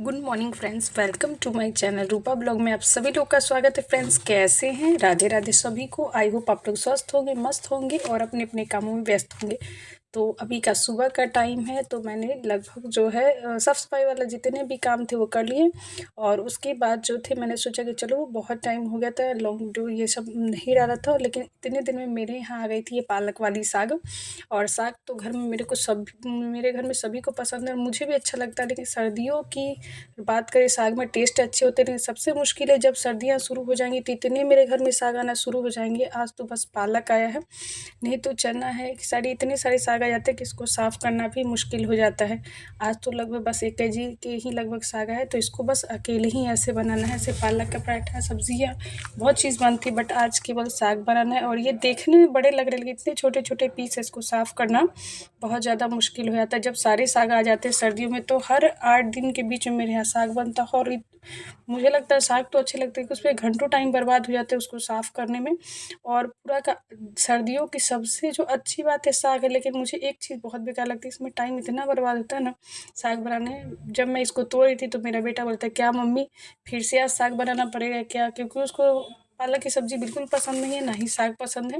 Good morning friends, welcome to my channel Rupa blog में आप सभी लोग का स्वागत है। फ्रेंड्स, कैसे हैं? राधे राधे सभी को। आई होप आप लोग स्वस्थ होंगे, मस्त होंगे और अपने अपने कामों में व्यस्त होंगे। तो अभी का सुबह का टाइम है, तो मैंने लगभग जो है साफ़ सफाई वाला जितने भी काम थे वो कर लिए। और उसके बाद जो थे मैंने सोचा कि चलो बहुत टाइम हो गया था, लॉन्ग ड्यू ये सब नहीं डाला था, लेकिन इतने दिन में मेरे यहाँ आ गई थी ये पालक वाली साग। और साग तो घर में मेरे घर में सभी को पसंद है और मुझे भी अच्छा लगता है। लेकिन सर्दियों की बात करें, साग में टेस्ट अच्छे होते हैं, लेकिन सबसे मुश्किल है जब सर्दियाँ शुरू हो जाएंगी तो इतने मेरे घर में साग आना शुरू हो जाएंगे। आज तो बस पालक आया है, नहीं तो चना है, इतने सारे साग आ जाते हैं कि इसको साफ़ करना भी मुश्किल हो जाता है। आज तो लगभग बस 1 केजी के ही लगभग साग है, तो इसको बस अकेले ही ऐसे बनाना है। ऐसे पालक का पराठा, सब्जियाँ बहुत चीज़ बनती, बट आज केवल साग बनाना है। और ये देखने में बड़े लग रहे हैं, लेकिन इतने छोटे छोटे पीस है, इसको साफ़ करना बहुत ज़्यादा मुश्किल हो जाता है। जब सारे साग आ जाते हैं सर्दियों में, तो हर 8 दिन के बीच में मेरे यहाँ साग बनता है। और मुझे लगता है साग तो अच्छे लगते हैं कि उसमें घंटों टाइम बर्बाद हो जाते हैं उसको साफ़ करने में। और पूरा का सर्दियों की सबसे जो अच्छी बात है साग है, लेकिन मुझे एक चीज़ बहुत बेकार लगती है, इसमें टाइम इतना बर्बाद होता है ना साग बनाने में। जब मैं इसको तोड़ रही थी तो मेरा बेटा बोलता है, क्या मम्मी फिर से आज साग बनाना पड़ेगा क्या? क्योंकि उसको पालक की सब्ज़ी बिल्कुल पसंद नहीं है, ना ही साग पसंद है।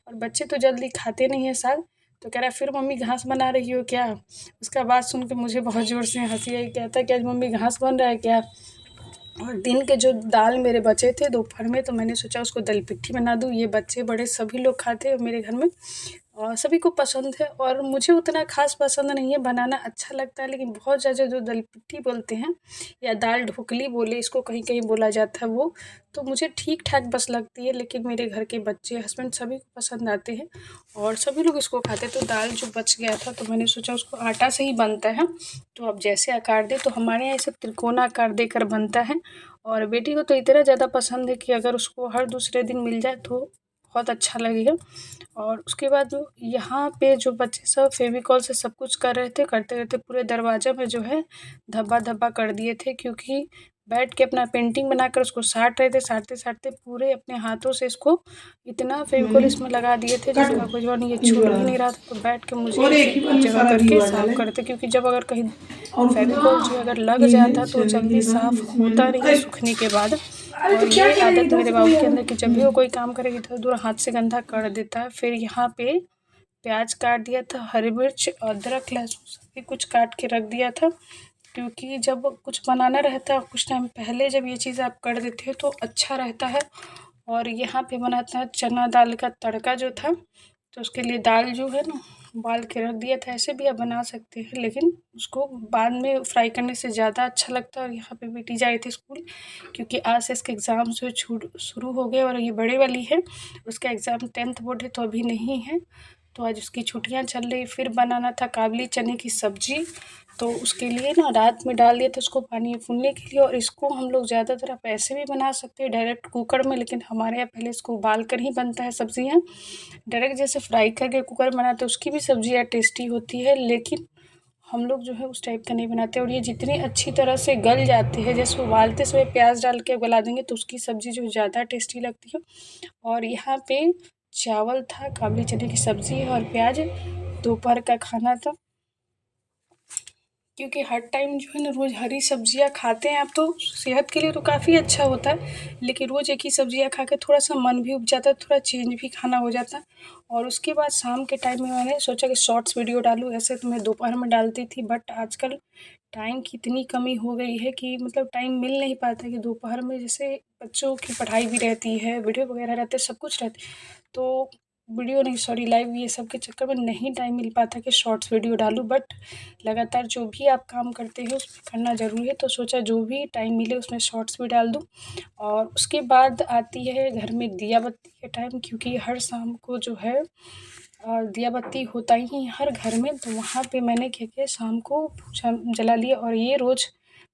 और बच्चे तो जल्दी खाते नहीं हैं साग। तो कह रहा है, फिर मम्मी घास बना रही हो क्या? उसका बात सुन के मुझे बहुत ज़ोर से हँसी आई। कहता है कि आज मम्मी घास बन रहा है क्या? और दिन के जो दाल मेरे बचे थे दोपहर में, तो मैंने सोचा उसको दल पिट्ठी बना दूँ। ये बच्चे बड़े सभी लोग खाते हैं मेरे घर में और सभी को पसंद है। और मुझे उतना ख़ास पसंद नहीं है, बनाना अच्छा लगता है, लेकिन बहुत ज़्यादा जो दल पिट्ठी बोलते हैं या दाल ढोकली बोले इसको, कहीं कहीं बोला जाता है वो, तो मुझे ठीक ठाक बस लगती है। लेकिन मेरे घर के बच्चे, हस्बैंड सभी को पसंद आते हैं और सभी लोग इसको खाते हैं। तो दाल जो बच गया था तो मैंने सोचा उसको आटा से ही बनता है, तो अब जैसे आकार दे, तो हमारे यहाँ इसे त्रिकोण आकार देकर बनता है। और बेटी को तो इतना ज़्यादा पसंद है कि अगर उसको हर दूसरे दिन मिल जाए तो बहुत अच्छा लगेगा। और उसके बाद जो यहाँ पे जो बच्चे सब फेविकॉल से सब कुछ कर रहे थे, करते-करते पूरे दरवाज़ा में जो है धब्बा-धब्बा कर दिए थे, क्योंकि बैठ के अपना पेंटिंग बनाकर उसको साट रहे थे। साटते-साटते पूरे अपने हाथों से इसको इतना फेविकॉल इसमें लगा दिए थे जिसका कोई जवाब नहीं, ये छूट भी नहीं रहा था। तो बैठ के मुझे और ऐसे एक ही बार एक में जगह सारा करके व्यू आ साफ़ डाले करते, क्योंकि जब अगर कहीं और फेविकॉल जो अगर लग ये है जाता तो चैनल जल्दी के नाम साफ़ इसमें होता नहीं है अरे सूखने के बाद। अरे और तो क्या ये किया आदत इधर मेरे से तो बाबू लिया के अंदर कि जब भी वो कोई काम करेगा इधर-उधर हाथ से गंदा कर देता है। फिर यहाँ पे प्याज काट दिया था, हरी मिर्च, अदरक, लहसुन सभी कुछ काट के रख दिया था, क्योंकि जब कुछ बनाना रहता है कुछ टाइम पहले जब ये चीज़ आप कर देते हो तो अच्छा रहता है। और यहाँ पे बनाता है चना दाल का तड़का जो था, तो उसके लिए दाल जो है ना उबाल के रख दिया था। ऐसे भी आप बना सकते हैं, लेकिन उसको बाद में फ्राई करने से ज़्यादा अच्छा लगता है। और यहाँ पे बेटी जा रही थी स्कूल, क्योंकि आज से इसके एग्ज़ाम जो शुरू हो गए और ये बड़े वाली है, उसका एग्ज़ाम 10th बोर्ड है तो अभी नहीं है, तो आज उसकी छुट्टियां चल रही। फिर बनाना था काबुली चने की सब्ज़ी, तो उसके लिए ना रात में डाल दिया था उसको पानी में फूलने के लिए। और इसको हम लोग ज़्यादातर आप ऐसे भी बना सकते हैं डायरेक्ट कुकर में, लेकिन हमारे यहाँ पहले इसको उबाल कर ही बनता है सब्ज़ियाँ। डायरेक्ट जैसे फ्राई करके कुकर में बनाते हैं उसकी भी सब्ज़ियाँ टेस्टी होती है, लेकिन हम लोग जो है उस टाइप का नहीं बनाते। और ये जितनी अच्छी तरह से गल जाते हैं, जैसे उबालते समय प्याज डाल के गला देंगे तो उसकी सब्ज़ी जो ज़्यादा टेस्टी लगती है। और यहाँ पे चावल था, काबुली चने की सब्ज़ी और प्याज दोपहर का खाना था। क्योंकि हर टाइम जो है ना रोज़ हरी सब्जियाँ खाते हैं आप तो सेहत के लिए तो काफ़ी अच्छा होता है, लेकिन रोज़ एक ही सब्जियाँ खा के थोड़ा-सा मन भी उब जाता है, थोड़ा चेंज भी खाना हो जाता है। और उसके बाद शाम के टाइम में मैंने सोचा कि शॉर्ट्स वीडियो डालूँ। ऐसे तो मैं दोपहर में डालती थी, बट आजकल टाइम की इतनी कमी हो गई है कि मतलब टाइम मिल नहीं पाता कि दोपहर में जैसे बच्चों की पढ़ाई भी रहती है, वीडियो वगैरह रहते हैं, सब कुछ रहता है। तो वीडियो नहीं, सॉरी, लाइव ये सब के चक्कर में नहीं टाइम मिल पाता कि शॉर्ट्स वीडियो डालूँ। बट लगातार जो भी आप काम करते हो उसमें करना ज़रूरी है, तो सोचा जो भी टाइम मिले उसमें शॉर्ट्स भी डाल दूँ। और उसके बाद आती है घर में दिया बत्ती का टाइम, क्योंकि हर शाम को जो है दिया बत्ती होता ही है हर घर में। तो वहाँ पे मैंने क्या किया, शाम को पूजा जला लिया। और ये रोज़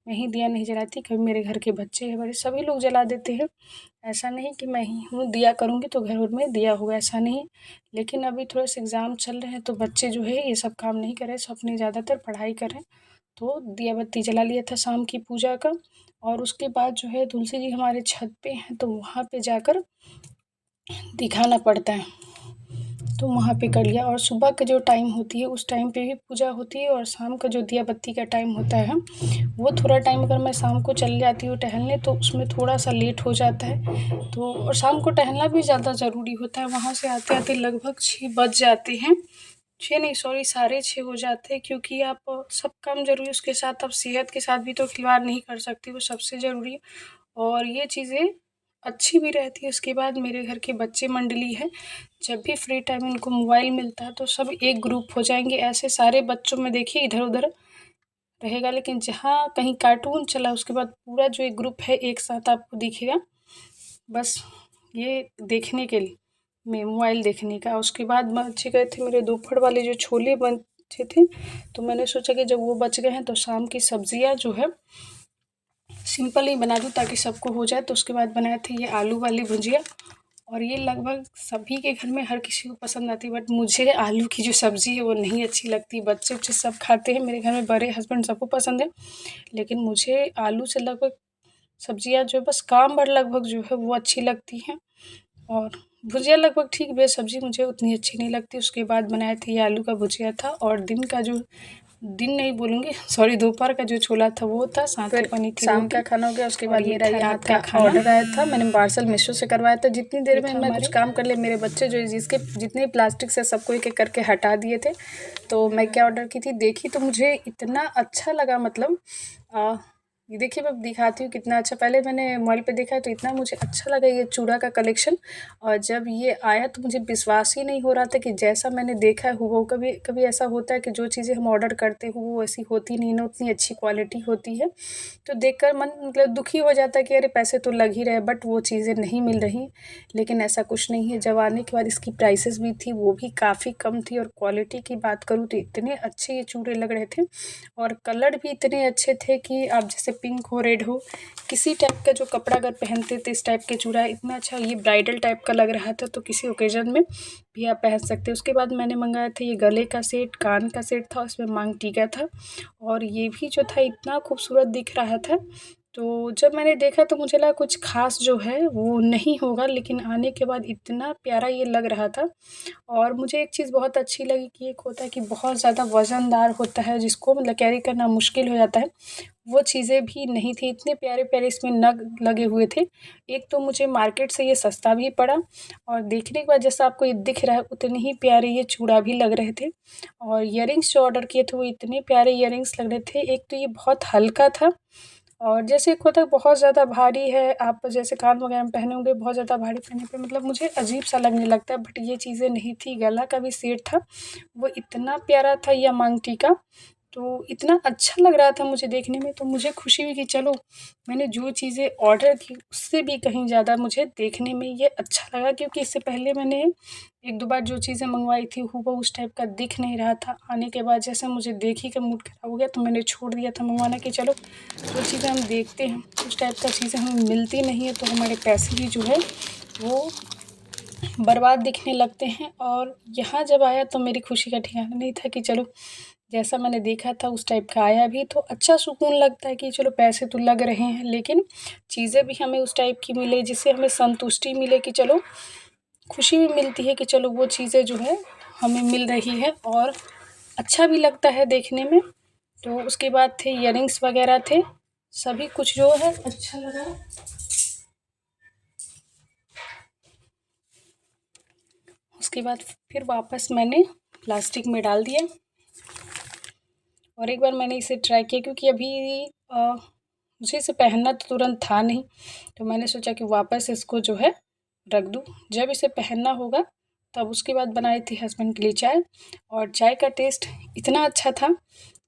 मैं ही दिया नहीं जलाती, कभी मेरे घर के बच्चे हैं बड़े सभी लोग जला देते हैं। ऐसा नहीं कि मैं ही हूँ दिया करूँगी तो घर में दिया होगा, ऐसा नहीं। लेकिन अभी थोड़े से एग्ज़ाम चल रहे हैं तो बच्चे जो है ये सब काम नहीं कर रहे, सब अपनी ज़्यादातर पढ़ाई कर रहे हैं। तो दिया बत्ती जला लिया था शाम की पूजा का। और उसके बाद जो है तुलसी जी हमारे छत पे हैं, तो वहाँ पे जाकर दिखाना पड़ता है। तो वहाँ पे कर लिया। और सुबह का जो टाइम होती है उस टाइम पे भी पूजा होती है, और शाम का जो दिया बत्ती का टाइम होता है वो थोड़ा टाइम अगर मैं शाम को चली जाती हूँ टहलने तो उसमें थोड़ा सा लेट हो जाता है। तो और शाम को टहलना भी ज़्यादा ज़रूरी होता है। वहाँ से आते आते लगभग 6 बज जाते हैं, 6 नहीं सॉरी 6:30 हो जाते हैं, क्योंकि आप सब काम ज़रूरी है, उसके साथ आप सेहत के साथ भी तो खिलवाड़ नहीं कर सकती, वो सबसे ज़रूरी है। और ये चीज़ें अच्छी भी रहती है। उसके बाद मेरे घर के बच्चे मंडली है, जब भी फ्री टाइम इनको मोबाइल मिलता है तो सब एक ग्रुप हो जाएंगे। ऐसे सारे बच्चों में देखिए इधर उधर रहेगा, लेकिन जहाँ कहीं कार्टून चला उसके बाद पूरा जो एक ग्रुप है एक साथ आपको दिखेगा, बस ये देखने के लिए में मोबाइल देखने का। उसके बाद बच्चे गए थे मेरे दोपहर वाले जो छोले बचे थे, तो मैंने सोचा कि जब वो बच गए हैं तो शाम की सब्जियां जो है सिंपल ही बना दूँ ताकि सबको हो जाए। तो उसके बाद बनाए थे ये आलू वाली भुजिया, और ये लगभग सभी के घर में हर किसी को पसंद आती है, बट मुझे आलू की जो सब्ज़ी है वो नहीं अच्छी लगती। बच्चे उच्चे सब खाते हैं मेरे घर में, बड़े हस्बैंड सबको पसंद है, लेकिन मुझे आलू से लगभग सब्जियां जो बस काम भर लगभग जो है वो अच्छी लगती हैं। और भुजिया लगभग ठीक, वे सब्ज़ी मुझे उतनी अच्छी नहीं लगती। उसके बाद बनाए थे ये आलू का भुजिया था, और दिन का जो दिन नहीं बोलूँगी सॉरी दोपहर का जो छोला था वो था, साथ में बनी थी शाम का खाना हो गया। उसके बाद मेरा ये रात का ऑर्डर आया था, मैंने पार्सल मीशो से करवाया था। जितनी देर में मैं कुछ काम कर ले, मेरे बच्चे जो जिसके जितने प्लास्टिक से सबको एक एक करके हटा दिए थे। तो मैं क्या ऑर्डर की थी देखी तो मुझे इतना अच्छा लगा, मतलब ये देखिए मैं दिखाती हूँ कितना अच्छा। पहले मैंने मोबाइल पे देखा तो इतना मुझे अच्छा लगा ये चूड़ा का कलेक्शन, और जब ये आया तो मुझे विश्वास ही नहीं हो रहा था कि जैसा मैंने देखा है वो कभी कभी ऐसा होता है कि जो चीज़ें हम ऑर्डर करते हो वो ऐसी होती नहीं ना, उतनी अच्छी क्वालिटी होती है। तो देखकर मन मतलब दुखी हो जाता है कि अरे पैसे तो लग ही रहे, बट वो चीज़ें नहीं मिल रही। लेकिन ऐसा कुछ नहीं है, जब आने के बाद इसकी प्राइसेस भी थी वो भी काफ़ी कम थी, और क्वालिटी की बात करूँ तो इतने अच्छे ये चूड़े लग रहे थे, और कलर भी इतने अच्छे थे कि आप जैसे पिंक हो रेड हो किसी टाइप का जो कपड़ा अगर पहनते थे इस टाइप के चूड़ा इतना अच्छा, ये ब्राइडल टाइप का लग रहा था, तो किसी ओकेजन में भी आप पहन सकते हैं। उसके बाद मैंने मंगाया था ये गले का सेट, कान का सेट था, उसमें मांग टीका था, और ये भी जो था इतना खूबसूरत दिख रहा था। तो जब मैंने देखा तो मुझे लगा कुछ ख़ास जो है वो नहीं होगा, लेकिन आने के बाद इतना प्यारा ये लग रहा था। और मुझे एक चीज़ बहुत अच्छी लगी कि एक होता है कि बहुत ज़्यादा वज़नदार होता है जिसको मतलब कैरी करना मुश्किल हो जाता है, वो चीज़ें भी नहीं थी। इतने प्यारे-प्यारे इसमें नग लगे हुए थे। एक तो मुझे मार्केट से ये सस्ता भी पड़ा, और देखने के बाद जैसा आपको ये दिख रहा है उतने ही प्यारे ये चूड़ा भी लग रहे थे। और इयररिंग्स जो ऑर्डर किए थे वो इतने प्यारे इयररिंग्स लग रहे थे। एक तो ये बहुत हल्का था, और जैसे एक होता है बहुत ज़्यादा भारी है, आप जैसे कान वगैरह में पहने होंगे बहुत ज़्यादा भारी पहनने पे मतलब मुझे अजीब-सा लगने लगता है, बट ये चीज़ें नहीं थी। गला का भी सेट था, वो इतना प्यारा था या मांग टीका, तो इतना अच्छा लग रहा था मुझे देखने में, तो मुझे खुशी हुई कि चलो मैंने जो चीज़ें ऑर्डर की उससे भी कहीं ज़्यादा मुझे देखने में ये अच्छा लगा, क्योंकि इससे पहले मैंने 1-2 बार जो चीज़ें मँगवाई थी हूबहू उस टाइप का दिख नहीं रहा था। आने के बाद जैसे मुझे देख ही के मूड ख़राब हो गया, तो मैंने छोड़ दिया था मँगवाना कि चलो जो चीज़ें हम देखते हैं उस टाइप का चीज़ें हमें मिलती नहीं है, तो हमारे पैसे भी जो है वो बर्बाद दिखने लगते हैं। और यहाँ जब आया तो मेरी खुशी का ठिकाना नहीं था कि चलो जैसा मैंने देखा था उस टाइप का आया भी, तो अच्छा सुकून लगता है कि चलो पैसे तो लग रहे हैं लेकिन चीज़ें भी हमें उस टाइप की मिले जिससे हमें संतुष्टि मिले, कि चलो खुशी भी मिलती है कि चलो वो चीज़ें जो है हमें मिल रही है, और अच्छा भी लगता है देखने में। तो उसके बाद थे इयररिंग्स वगैरह थे, सभी कुछ जो है अच्छा लगा। उसके बाद फिर वापस मैंने प्लास्टिक में डाल दिया, और एक बार मैंने इसे ट्राई किया क्योंकि अभी मुझे इसे पहनना तो तुरंत था नहीं, तो मैंने सोचा कि वापस इसको जो है रख दूँ, जब इसे पहनना होगा तब। उसके बाद बनाई थी हस्बैंड के लिए चाय, और चाय का टेस्ट इतना अच्छा था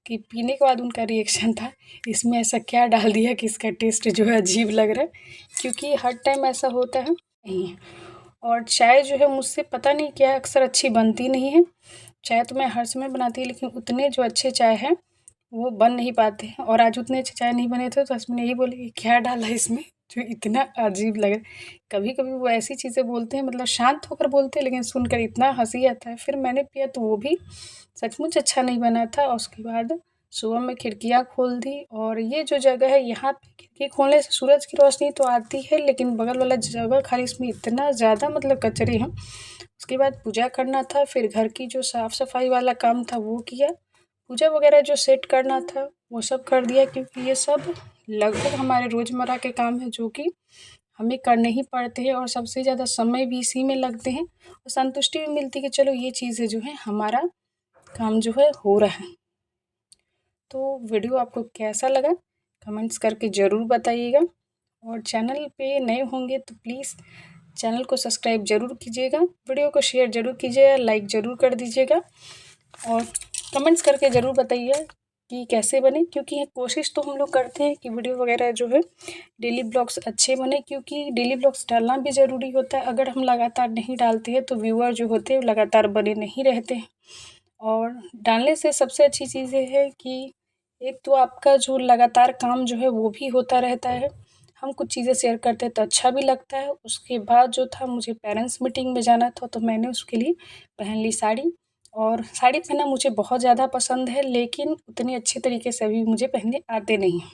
कि पीने के बाद उनका रिएक्शन था, इसमें ऐसा क्या डाल दिया कि इसका टेस्ट जो है अजीब लग रहा है, क्योंकि हर टाइम ऐसा होता है नहीं है। और चाय जो है मुझसे पता नहीं क्या अक्सर अच्छी बनती नहीं है। चाय तो मैं हर समय बनाती हूँ, लेकिन उतने जो अच्छे चाय हैं वो बन नहीं पाते हैं, और आज उतने अच्छे चाय नहीं बने थे तो हस्बैंड यही बोले कि क्या डाला इसमें जो इतना अजीब लगे। कभी-कभी वो ऐसी चीज़ें बोलते हैं, मतलब शांत होकर बोलते हैं लेकिन सुनकर इतना हँसी आता है। फिर मैंने पिया तो वो भी सचमुच अच्छा नहीं बना था, और उसके बाद सुबह में खिड़कियाँ खोल दी और ये जो जगह है यहाँ पे खिड़की खोलने से सूरज की रोशनी तो आती है, लेकिन बगल वाला जगह खाली इसमें इतना ज़्यादा मतलब कचरे हैं। उसके बाद पूजा करना था, फिर घर की जो साफ़ सफाई वाला काम था वो किया। पूजा वगैरह जो सेट करना था वो सब कर दिया, क्योंकि ये सब लगभग हमारे रोज़मर्रा के काम हैं जो कि हमें करने ही पड़ते हैं और सबसे ज़्यादा समय भी इसी में लगते हैं और संतुष्टि भी मिलती है कि चलो ये चीज़ें जो है हमारा काम जो है हो रहा है। तो वीडियो आपको कैसा लगा कमेंट्स करके ज़रूर बताइएगा और चैनल पे नए होंगे तो प्लीज़ चैनल को सब्सक्राइब ज़रूर कीजिएगा, वीडियो को शेयर ज़रूर कीजिएगा, लाइक ज़रूर कर दीजिएगा और कमेंट्स करके ज़रूर बताइए कि कैसे बने, क्योंकि कोशिश तो हम लोग करते हैं कि वीडियो वगैरह जो है डेली ब्लॉग्स अच्छे बने, क्योंकि डेली ब्लॉग्स डालना भी ज़रूरी होता है। अगर हम लगातार नहीं डालते हैं तो व्यूअर जो होते हैं लगातार बने नहीं रहते हैं और डालने से सबसे अच्छी चीज़ ये है कि एक तो आपका जो लगातार काम जो है वो भी होता रहता है, हम कुछ चीज़ें शेयर करते हैं तो अच्छा भी लगता है। उसके बाद जो था मुझे पेरेंट्स मीटिंग में जाना था तो मैंने उसके लिए पहन ली साड़ी और साड़ी पहनना मुझे बहुत ज़्यादा पसंद है, लेकिन उतने अच्छे तरीके से अभी मुझे पहनने आते नहीं हैं।